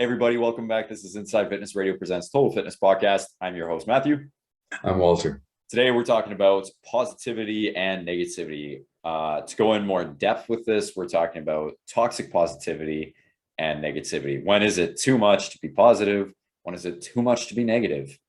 Everybody, welcome back. This is Inside Fitness Radio presents Total Fitness Podcast. I'm your host, Matthew. I'm Walter. Today, we're talking about positivity and negativity. To go in more in depth with this, we're talking about toxic positivity and negativity. When is it too much to be positive? When is it too much to be negative?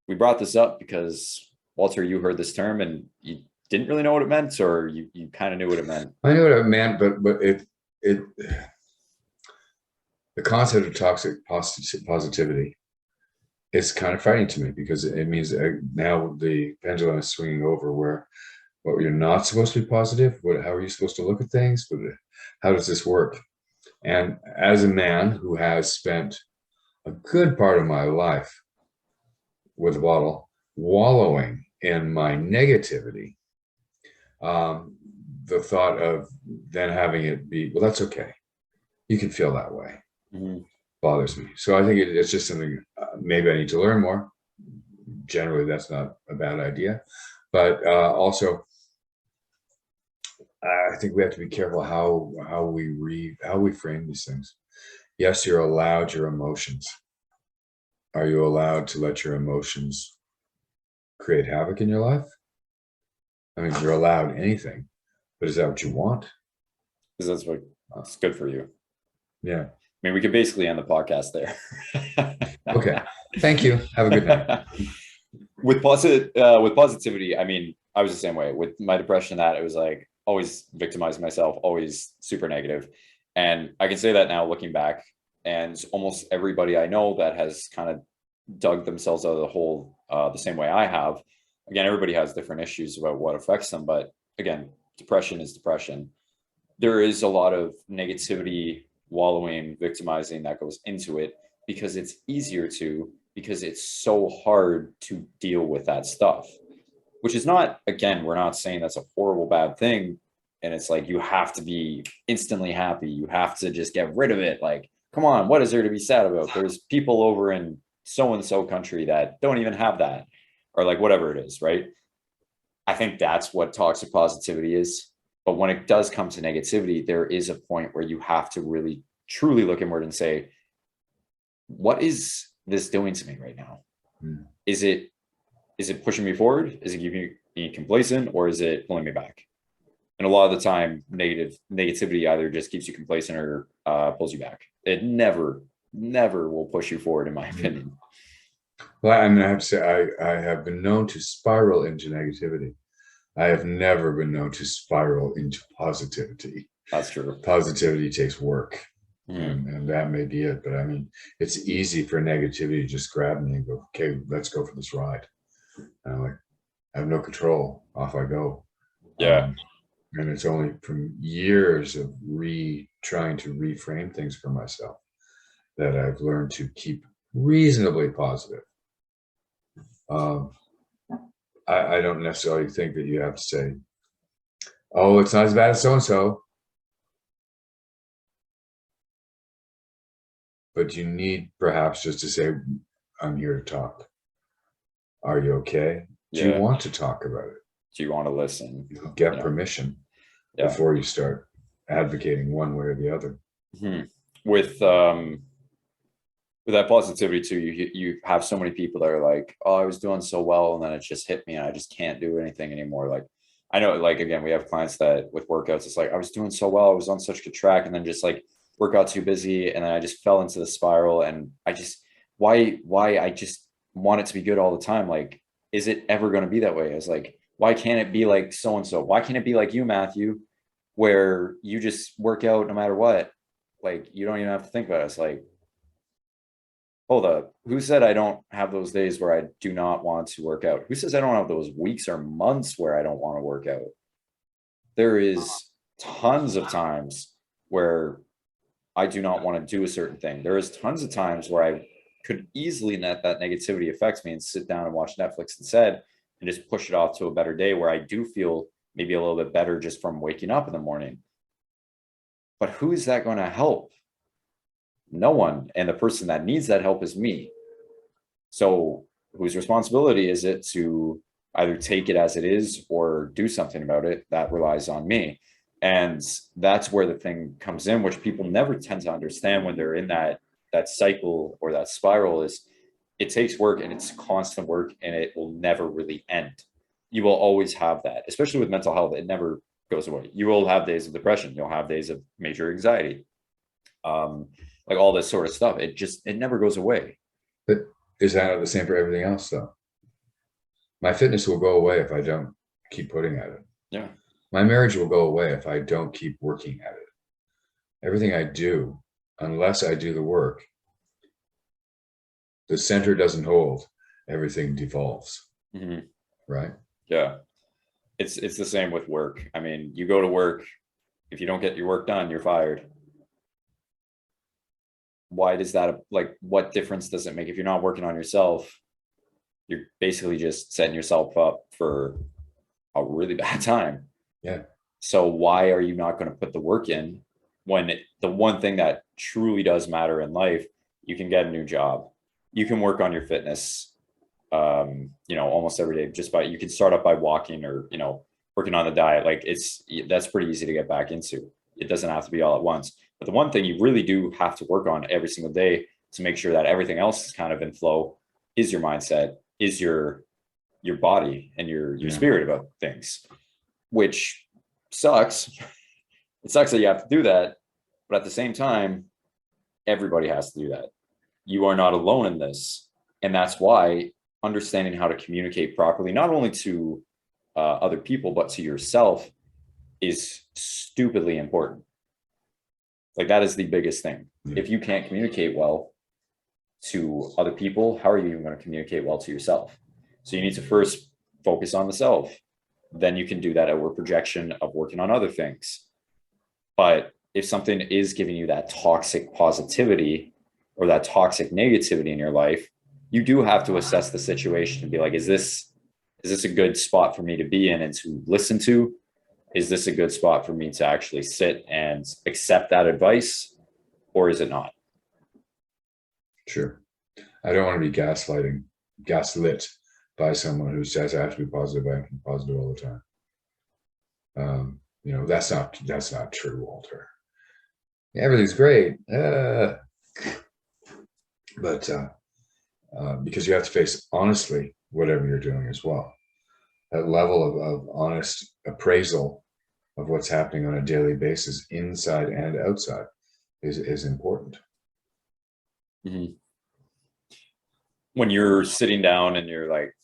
We brought this up because, Walter, you heard this term and you didn't really know what it meant, or you kind of knew what it meant? I knew what it meant, but the concept of toxic positivity is kind of frightening to me because it means now the pendulum is swinging over where what you're not supposed to be positive. How are you supposed to look at things? How does this work? And as a man who has spent a good part of my life with a bottle wallowing in my negativity, the thought of then having it be, well, that's okay. You can feel that way. Bothers me. So I think it's just something maybe I need to learn more. Generally, that's not a bad idea. But also, I think we have to be careful how we frame these things. Yes, you're allowed your emotions. Are you allowed to let your emotions create havoc in your life? I mean, you're allowed anything, but is that what you want? Because that's good for you. Yeah. I mean, we could basically end the podcast there. Okay. Thank you. Have a good night. With positivity, I mean, I was the same way with my depression. That it was like always victimizing myself, always super negative. And I can say that now looking back, and almost everybody I know that has kind of dug themselves out of the hole the same way I have. Again, everybody has different issues about what affects them. But again, depression is depression. There is a lot of negativity, wallowing, victimizing that goes into it because it's easier to, because it's so hard to deal with that stuff, which is not, again, we're not saying that's a horrible, bad thing. And it's like, you have to be instantly happy. You have to just get rid of it. Like, come on, what is there to be sad about? There's people over in so-and-so country that don't even have that, or like whatever it is, right? I think that's what toxic positivity is. But when it does come to negativity, there is a point where you have to really, truly look inward and say, what is this doing to me right now? Is it pushing me forward? Is it keeping me complacent, or is it pulling me back? And a lot of the time, negativity either just keeps you complacent or pulls you back. It never will push you forward, in my opinion. Well, I mean, I have to say, I have been known to spiral into negativity. I have never been known to spiral into positivity. That's true. Positivity takes work, and that may be it. But I mean, it's easy for negativity to just grab me and go, okay, let's go for this ride. And I'm like, I have no control. Off I go. Yeah. And it's only from years of trying to reframe things for myself that I've learned to keep reasonably positive. I don't necessarily think that you have to say, oh, it's not as bad as so-and-so. But you need perhaps just to say, I'm here to talk. Are you okay? Do you want to talk about it? Do you want to listen? You get permission before you start advocating one way or the other. With that positivity too, you have so many people that are like, oh, I was doing so well, and then it just hit me and I just can't do anything anymore. Like, I know, like, again, we have clients that with workouts, it's like, I was doing so well, I was on such a good track, and then just like work got too busy, and then I just fell into the spiral. And I just, why I just want it to be good all the time. Like, is it ever going to be that way? I was like, why can't it be like so-and-so? Why can't it be like you, Matthew, where you just work out no matter what? Like, you don't even have to think about it. It's like, hold up, who said I don't have those days where I do not want to work out? Who says I don't have those weeks or months where I don't want to work out? There is tons of times where I do not want to do a certain thing. There is tons of times where I could easily let that negativity affect me and sit down and watch Netflix instead and just push it off to a better day where I do feel maybe a little bit better just from waking up in the morning. But who is that going to help? No one. And the person that needs that help is me. So whose responsibility is it to either take it as it is or do something about it? That relies on me. And that's where the thing comes in, which people never tend to understand when they're in that that cycle or that spiral is, it takes work and it's constant work and it will never really end. You will always have that, especially with mental health. It never goes away. You will have days of depression. You'll have days of major anxiety. Like all this sort of stuff. It never goes away. But is that not the same for everything else though? My fitness will go away if I don't keep putting at it. Yeah. My marriage will go away if I don't keep working at it. Everything I do, unless I do the work, the center doesn't hold, everything devolves. Mm-hmm. Right? Yeah. It's the same with work. I mean, you go to work, if you don't get your work done, you're fired. Why does that, like, what difference does it make if you're not working on yourself? You're basically just setting yourself up for a really bad time. Yeah. So why are you not going to put the work in when the one thing that truly does matter in life, you can get a new job, you can work on your fitness, almost every day, just by, you can start up by walking or, working on the diet. Like that's pretty easy to get back into. It doesn't have to be all at once. But the one thing you really do have to work on every single day to make sure that everything else is kind of in flow is your mindset, is your body and your spirit about things, which sucks. It sucks that you have to do that, but at the same time, everybody has to do that. You are not alone in this. And that's why understanding how to communicate properly, not only to other people, but to yourself, is stupidly important. Like that is the biggest thing. If you can't communicate well to other people, how are you even going to communicate well to yourself? So you need to first focus on the self. Then you can do that outward projection of working on other things. But if something is giving you that toxic positivity or that toxic negativity in your life, you do have to assess the situation and be like, is this a good spot for me to be in and to listen to? Is this a good spot for me to actually sit and accept that advice, or is it not? Sure. I don't want to be gaslit by someone who says I have to be positive. I have to be positive all the time. That's not true, Walter. Everything's great. But because you have to face honestly whatever you're doing as well. That level of honest appraisal of what's happening on a daily basis, inside and outside, is important. Mm-hmm. When you're sitting down and you're like,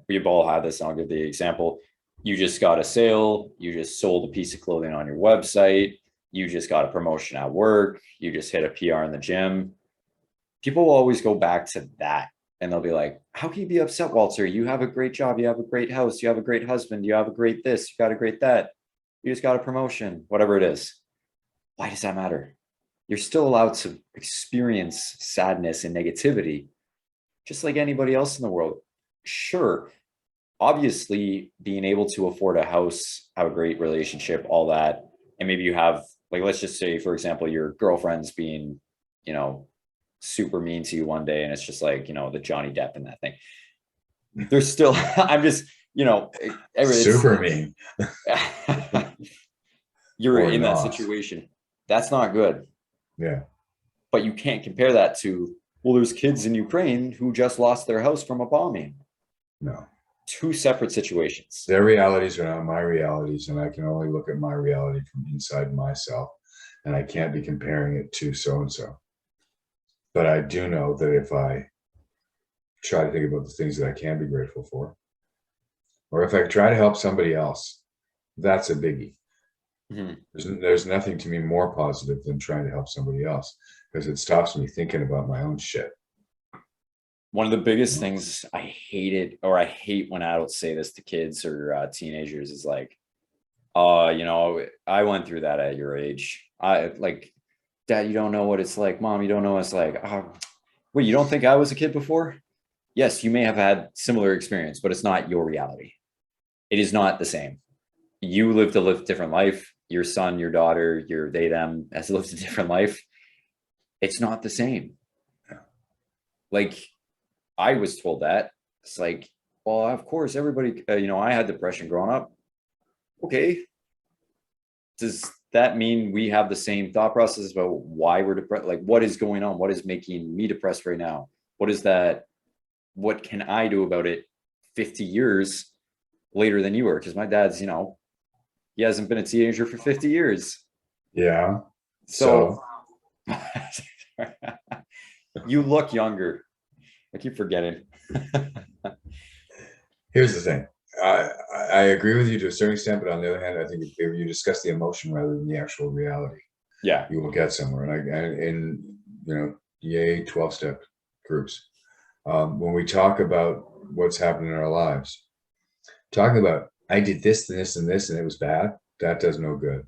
we've all had this, and I'll give the example. You just got a sale, you just sold a piece of clothing on your website, you just got a promotion at work, you just hit a PR in the gym. People will always go back to that. And they'll be like, how can you be upset, Walter? You have a great job. You have a great house. You have a great husband. You have a great this. You got a great that. You just got a promotion, whatever it is. Why does that matter? You're still allowed to experience sadness and negativity, just like anybody else in the world. Sure. Obviously, being able to afford a house, have a great relationship, all that. And maybe you have, like, let's just say, for example, your girlfriend's being, super mean to you one day, and it's just like, the Johnny Depp in that thing. There's still, I'm just, super mean. You're in that situation. That's not good. Yeah. But you can't compare that to, well, there's kids in Ukraine who just lost their house from a bombing. No. Two separate situations. Their realities are not my realities, and I can only look at my reality from inside myself, and I can't be comparing it to so-and-so. But I do know that if I try to think about the things that I can be grateful for, or if I try to help somebody else, that's a biggie. Mm-hmm. There's nothing to me more positive than trying to help somebody else, because it stops me thinking about my own shit. One of the biggest things I hate when adults say this to kids or teenagers is like, I went through that at your age. Dad, you don't know what it's like. Mom, you don't know what it's like. Wait, you don't think I was a kid before? Yes, you may have had similar experience, but it's not your reality. It is not the same. You lived a different life. Your son, your daughter, your they, them has lived a different life. It's not the same. Like, I was told that. It's like, well, of course, everybody, I had depression growing up. Okay. Does that mean we have the same thought process about why we're depressed? Like, what is going on? What is making me depressed right now? What is that? What can I do about it 50 years later than you were? Because my dad's, he hasn't been a teenager for 50 years. Yeah. So you look younger. I keep forgetting. Here's the thing. I agree with you to a certain extent, but on the other hand, I think if you discuss the emotion rather than the actual reality, Yeah. you will get somewhere. And yay, 12-step groups. When we talk about what's happening in our lives, talking about, I did this and this and this, and it was bad, that does no good.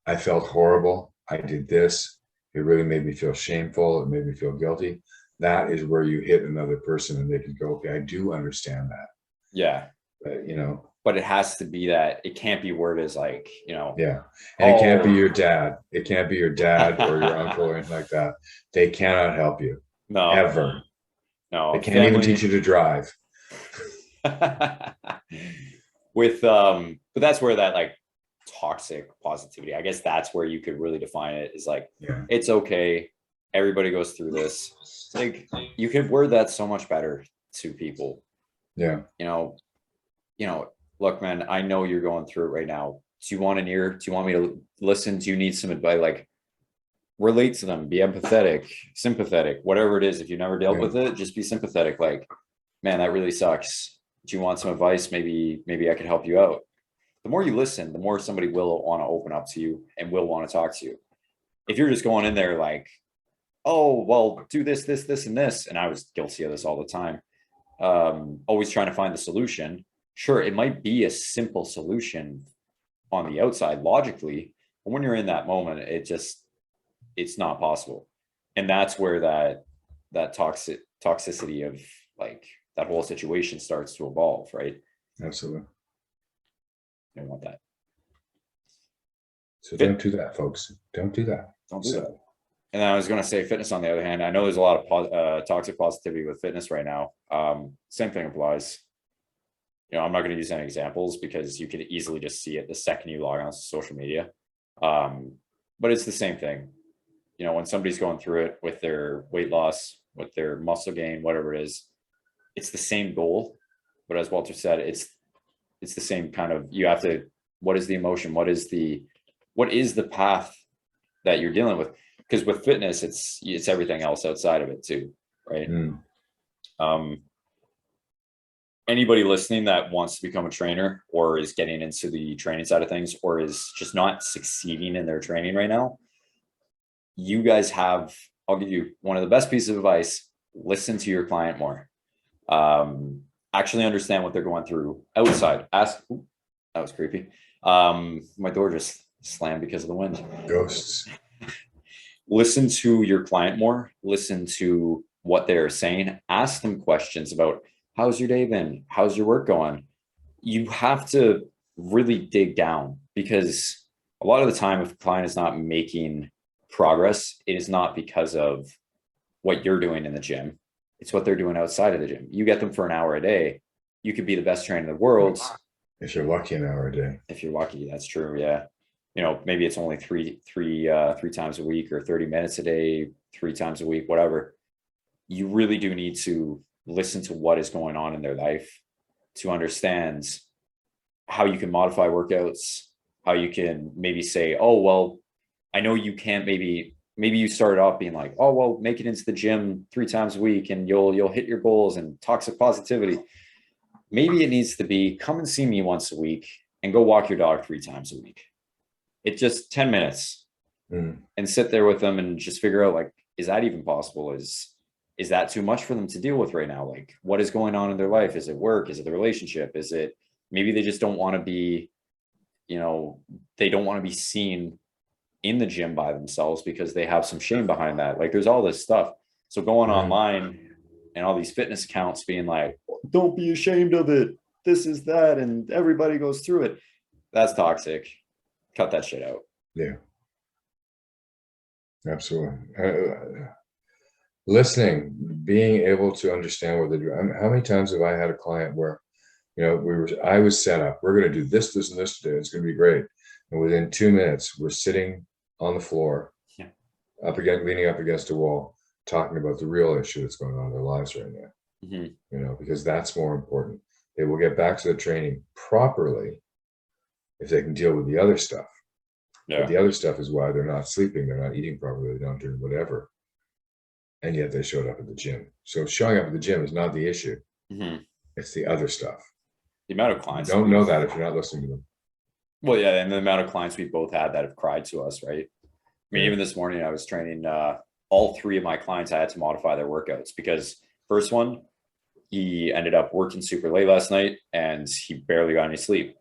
I felt horrible. I did this. It really made me feel shameful. It made me feel guilty. That is where you hit another person and they can go, okay, I do understand that. Yeah. But it has to be that it can't be worded as like, yeah. And it can't be your dad. It can't be your dad or your uncle or anything like that. They cannot help you. No. Ever. No. They can't even teach you to drive. But that's where that like toxic positivity, I guess that's where you could really define it, is like, It's okay. Everybody goes through this. It's like, you could word that so much better to people. Yeah. Look, man, I know you're going through it right now. Do you want an ear? Do you want me to listen? Do you need some advice? Like, relate to them, be empathetic, sympathetic, whatever it is. If you've never dealt with it, just be sympathetic. Like, man, that really sucks. Do you want some advice? Maybe I could help you out. The more you listen, the more somebody will want to open up to you and will want to talk to you. If you're just going in there like, oh, well, do this, and this. And I was guilty of this all the time. Always trying to find the solution. Sure, it might be a simple solution on the outside logically, but when you're in that moment, it's not possible. And that's where that toxicity of like that whole situation starts to evolve, right? Absolutely. I don't want that. So don't do that, folks. Don't do that. Don't do that. And then I was going to say fitness, on the other hand, I know there's a lot of toxic positivity with fitness right now. Same thing applies. I'm not going to use any examples because you could easily just see it the second you log on to social media. But it's the same thing. When somebody's going through it with their weight loss, with their muscle gain, whatever it is, it's the same goal. But as Walter said, it's the same kind of, you have to, what is the emotion? What is the path that you're dealing with? Because with fitness, it's everything else outside of it too, right? Anybody listening that wants to become a trainer or is getting into the training side of things or is just not succeeding in their training right now, you guys I'll give you one of the best pieces of advice: listen to your client more. Actually understand what they're going through outside. That was creepy. My door just slammed because of the wind. Ghosts. Listen to your client more. Listen to what they're saying. Ask them questions about, how's your day been? How's your work going? You have to really dig down, because a lot of the time, if a client is not making progress, it is not because of what you're doing in the gym. It's what they're doing outside of the gym. You get them for an hour a day, you could be the best trainer in the world. If you're lucky, an hour a day. If you're lucky, that's true. Yeah. Maybe it's only three times a week, or 30 minutes a day, 3 times a week, whatever. You really do need to listen to what is going on in their life to understand how you can modify workouts, how you can maybe say, oh, well, I know you can't, maybe you started off being like, oh, well, make it into the gym 3 times a week and you'll hit your goals, and toxic positivity. Maybe it needs to be, come and see me once a week and go walk your dog 3 times a week. It's just 10 minutes and sit there with them and just figure out, like, is that even possible? Is that too much for them to deal with right now? Like, what is going on in their life? Is it work? Is it the relationship? Is it maybe they just don't want to be, they don't want to be seen in the gym by themselves because they have some shame behind that. Like, there's all this stuff. So going online and all these fitness accounts being like, don't be ashamed of it, this is that, and everybody goes through it. That's toxic. Cut that shit out. Yeah. Absolutely. Listening, being able to understand what they do. How many times have I had a client where, I was set up, we're going to do this, this, and this today. It's going to be great. And within 2 minutes, we're sitting on the floor, Yeah. leaning up against a wall, talking about the real issue that's going on in their lives right now. Because that's more important. They will get back to the training properly if they can deal with the other stuff. But the other stuff is why they're not sleeping, they're not eating properly, they don't do whatever. And yet they showed up at the gym. So showing up at the gym is not the issue. It's the other stuff. The amount of clients you don't know that if you're not listening to them. Well, yeah, and the amount of clients we've both had that have cried to us, right? I mean, even this morning I was training all 3 of my clients. I had to modify their workouts because first one, he ended up working super late last night and he barely got any sleep.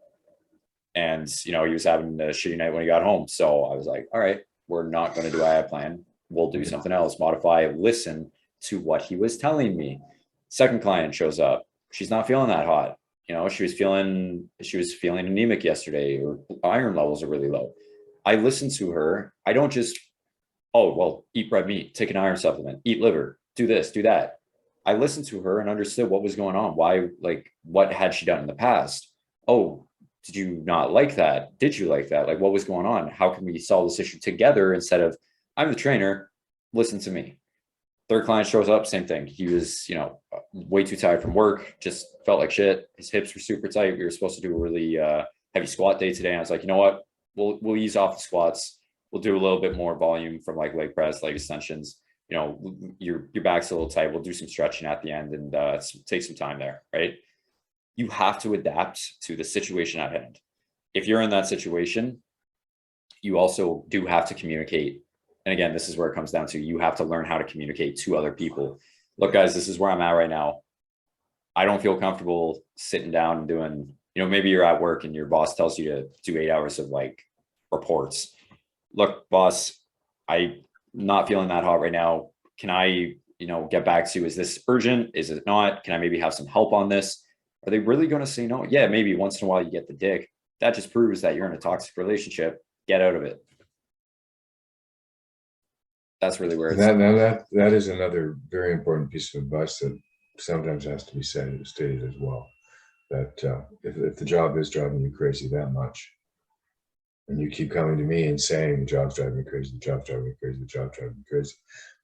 And, he was having a shitty night when he got home. So I was like, all right, we're not going to do what I had planned. We'll do something else, modify, listen to what he was telling me. Second client shows up. She's not feeling that hot. She was feeling anemic yesterday, or iron levels are really low. I listen to her. I don't just, eat red meat, take an iron supplement, eat liver, do this, do that. I listened to her and understood what was going on. Why, what had she done in the past? Oh, did you not like that? Did you like that? What was going on? How can we solve this issue together instead of, I'm the trainer, listen to me. Third client shows up, same thing. He was, way too tired from work, just felt like shit. His hips were super tight. We were supposed to do a really heavy squat day today. And I was like, you know what? We'll ease off the squats. We'll do a little bit more volume from leg press, leg extensions. Your back's a little tight. We'll do some stretching at the end and take some time there, right? You have to adapt to the situation at hand. If you're in that situation, you also do have to communicate. And again, this is where it comes down to, you have to learn how to communicate to other people. Look, guys, this is where I'm at right now. I don't feel comfortable sitting down and doing, maybe you're at work and your boss tells you to do 8 hours of reports. Look, boss, I'm not feeling that hot right now. Can I, get back to, is this urgent? Is it not? Can I maybe have some help on this? Are they really going to say no? Yeah, maybe once in a while you get the dick. That just proves that you're in a toxic relationship. Get out of it. That's really where it's that is another very important piece of advice that sometimes has to be stated as well. That if the job is driving you crazy that much, and you keep coming to me and saying the job's driving me crazy, the job's driving me crazy, the job's driving me crazy,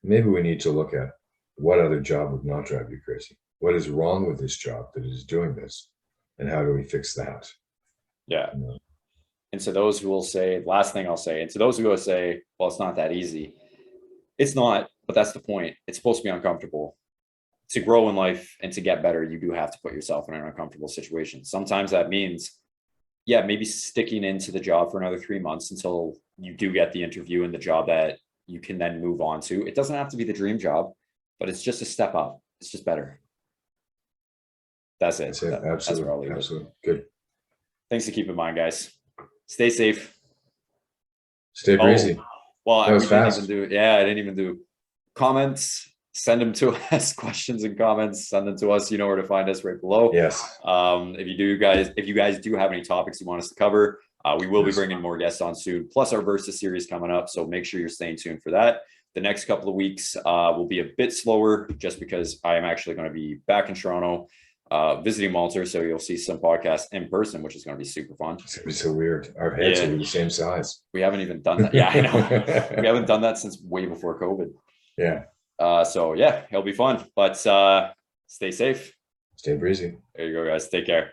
maybe we need to look at what other job would not drive you crazy. What is wrong with this job that is doing this, and how do we fix that? Yeah. And to those who will say, last thing I'll say, and to those who will say, well, it's not that easy. It's not, but that's the point. It's supposed to be uncomfortable. To grow in life and to get better, you do have to put yourself in an uncomfortable situation. Sometimes that means, maybe sticking into the job for another 3 months until you do get the interview and the job that you can then move on to. It doesn't have to be the dream job, but it's just a step up. It's just better. That's it. Absolutely. That's where I'll leave Absolutely. it. Good. Things to keep in mind, guys. Stay safe. Stay breezy. Well, that was fast. I didn't even do comments. Send them to us, questions and comments. Send them to us. You know where to find us, right below. Yes. If you guys do have any topics you want us to cover, we will be bringing more guests on soon. Plus our Versus series coming up, so make sure you're staying tuned for that. The next couple of weeks will be a bit slower, just because I am actually going to be back in Toronto, visiting Walter. So you'll see some podcasts in person, which is going to be super fun. It's going to be so weird. Our heads will be the same size. We haven't even done that. Yeah, I know. We haven't done that since way before COVID. Yeah. So it'll be fun, but stay safe. Stay breezy. There you go, guys. Take care.